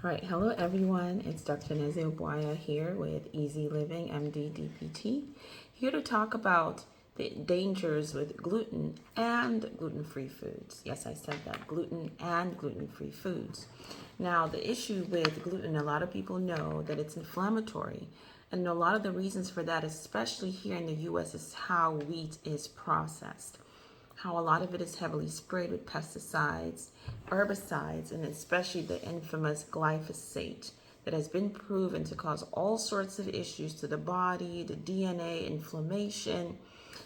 All right, hello everyone. It's Dr. Eneze O here with EzLivingMD DPT, here to talk about the dangers with gluten and gluten-free foods. Yes, I said that, gluten and gluten-free foods. Now, the issue with gluten, a lot of people know that it's inflammatory. And a lot of the reasons for that, especially here in the US, is how wheat is processed, how a lot of it is heavily sprayed with pesticides, herbicides, and especially the infamous glyphosate that has been proven to cause all sorts of issues to the body, the DNA, inflammation.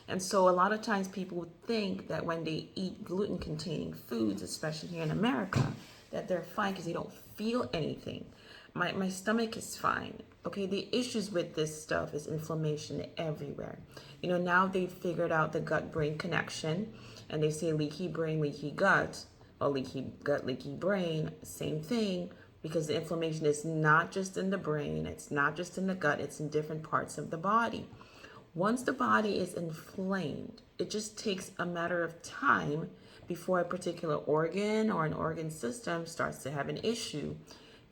And so a lot of times people would think that when they eat gluten-containing foods, especially here in America, that they're fine because they don't feel anything. My stomach is fine. Okay, the issues with this stuff is inflammation everywhere. You know, now they've figured out the gut-brain connection, and they say leaky brain, leaky gut, or leaky gut, leaky brain, same thing, because the inflammation is not just in the brain, it's not just in the gut, it's in different parts of the body. Once the body is inflamed, it just takes a matter of time before a particular organ or an organ system starts to have an issue.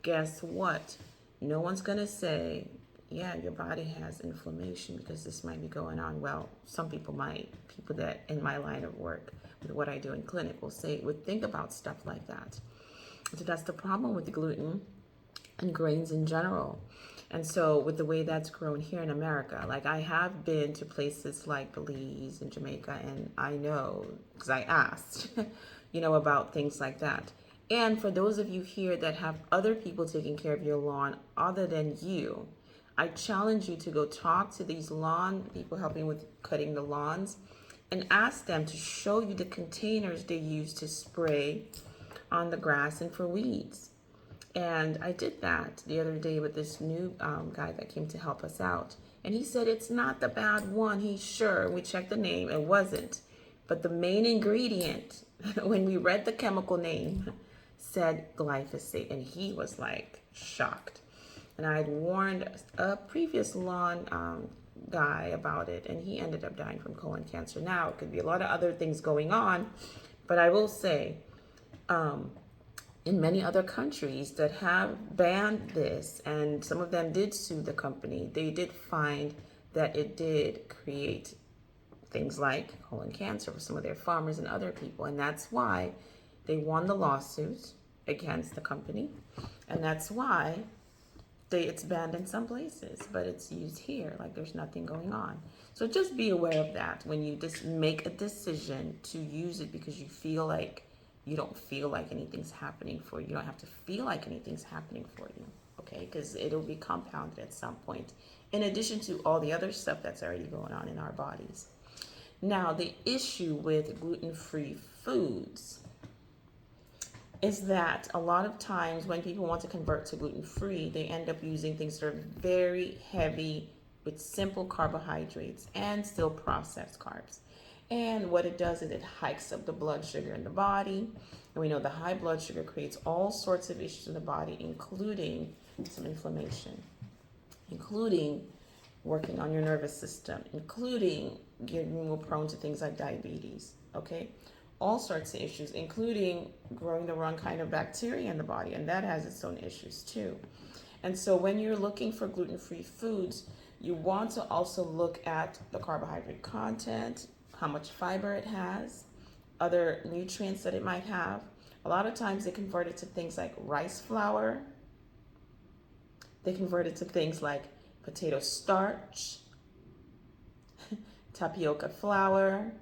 Guess what? No one's going to say, yeah, your body has inflammation because this might be going on. Well, some people might. People that in my line of work with what I do in clinic would think about stuff like that. So that's the problem with the gluten and grains in general. And so with the way that's grown here in America, like I have been to places like Belize and Jamaica, and I know because I asked, about things like that. And for those of you here that have other people taking care of your lawn other than you, I challenge you to go talk to these lawn people helping with cutting the lawns and ask them to show you the containers they use to spray on the grass and for weeds. And I did that the other day with this new guy that came to help us out. And he said, it's not the bad one. He's sure. We checked the name. It wasn't. But the main ingredient, when we read the chemical name, said glyphosate. And he was like shocked. And I had warned a previous lawn guy about it. And he ended up dying from colon cancer. Now, it could be a lot of other things going on. But I will say, in many other countries that have banned this, and some of them did sue the company, they did find that it did create things like colon cancer for some of their farmers and other people. And that's why they won the lawsuit against the company. And that's why it's banned in some places, but it's used here like there's nothing going on. So just be aware of that when you just make a decision to use it because you don't feel like anything's happening for you. You don't have to feel like anything's happening for you, okay? Because it'll be compounded at some point, in addition to all the other stuff that's already going on in our bodies. Now, the issue with gluten-free foods is that a lot of times when people want to convert to gluten-free, they end up using things that are very heavy with simple carbohydrates and still processed carbs. And what it does is it hikes up the blood sugar in the body. And we know the high blood sugar creates all sorts of issues in the body, including some inflammation, including working on your nervous system, including getting more prone to things like diabetes, okay? All sorts of issues, including growing the wrong kind of bacteria in the body, and that has its own issues too. And so when you're looking for gluten-free foods, you want to also look at the carbohydrate content, how much fiber it has, other nutrients that it might have. A lot of times they convert it to things like rice flour. They convert it to things like potato starch, tapioca flour,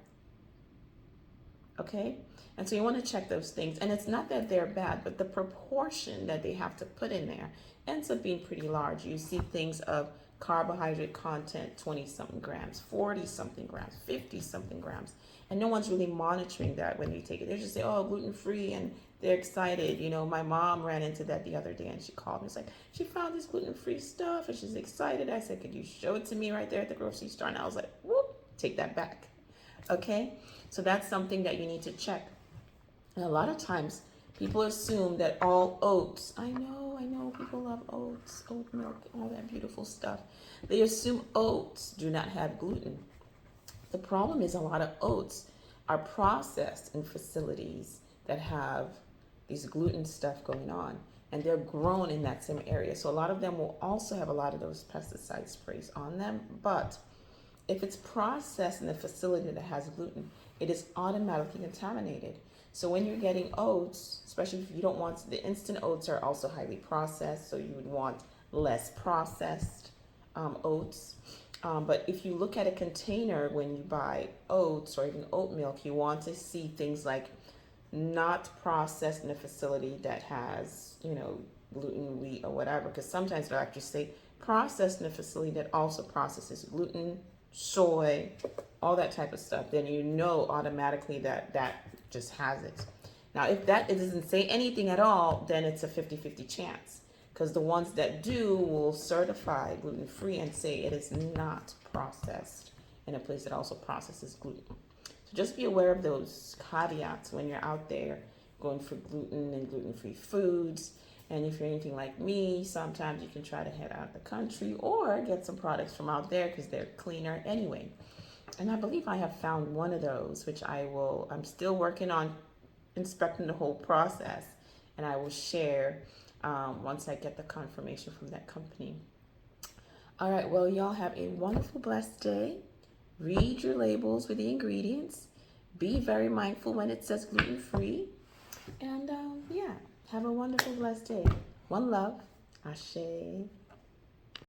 okay? And so you want to check those things. And it's not that they're bad, but the proportion that they have to put in there ends up being pretty large. You see things of carbohydrate content 20-something grams, 40-something grams, 50-something grams. And no one's really monitoring that when you take it. They just say, oh, gluten-free, and they're excited. My mom ran into that the other day, and she called me. It's like, she found this gluten-free stuff, and she's excited. I said, could you show it to me right there at the grocery store? And I was like, whoop, take that back. Okay? So that's something that you need to check. And a lot of times, people assume that all oats, I know, people love oats, oat milk, all that beautiful stuff. They assume oats do not have gluten. The problem is a lot of oats are processed in facilities that have these gluten stuff going on. and they're grown in that same area. So a lot of them will also have a lot of those pesticide sprays on them. But if it's processed in a facility that has gluten, it is automatically contaminated. So when you're getting oats, especially if you don't want, the instant oats are also highly processed, so you would want less processed oats. But if you look at a container when you buy oats or even oat milk, you want to see things like not processed in a facility that has, gluten, wheat, or whatever, because sometimes they'll actually say processed in a facility that also processes gluten, soy, all that type of stuff. Then you know automatically that that just has it. Now, if that it doesn't say anything at all, then it's a 50-50 chance, because the ones that do will certify gluten-free and say it is not processed in a place that also processes gluten. So just be aware of those caveats when you're out there going for gluten and gluten-free foods. And if you're anything like me, sometimes you can try to head out of the country or get some products from out there because they're cleaner anyway. And I believe I have found one of those, which I'm still working on inspecting the whole process, and I will share once I get the confirmation from that company. All right, well, y'all have a wonderful, blessed day. Read your labels with the ingredients. Be very mindful when it says gluten-free. And yeah, have a wonderful, blessed day. One love. Ashe.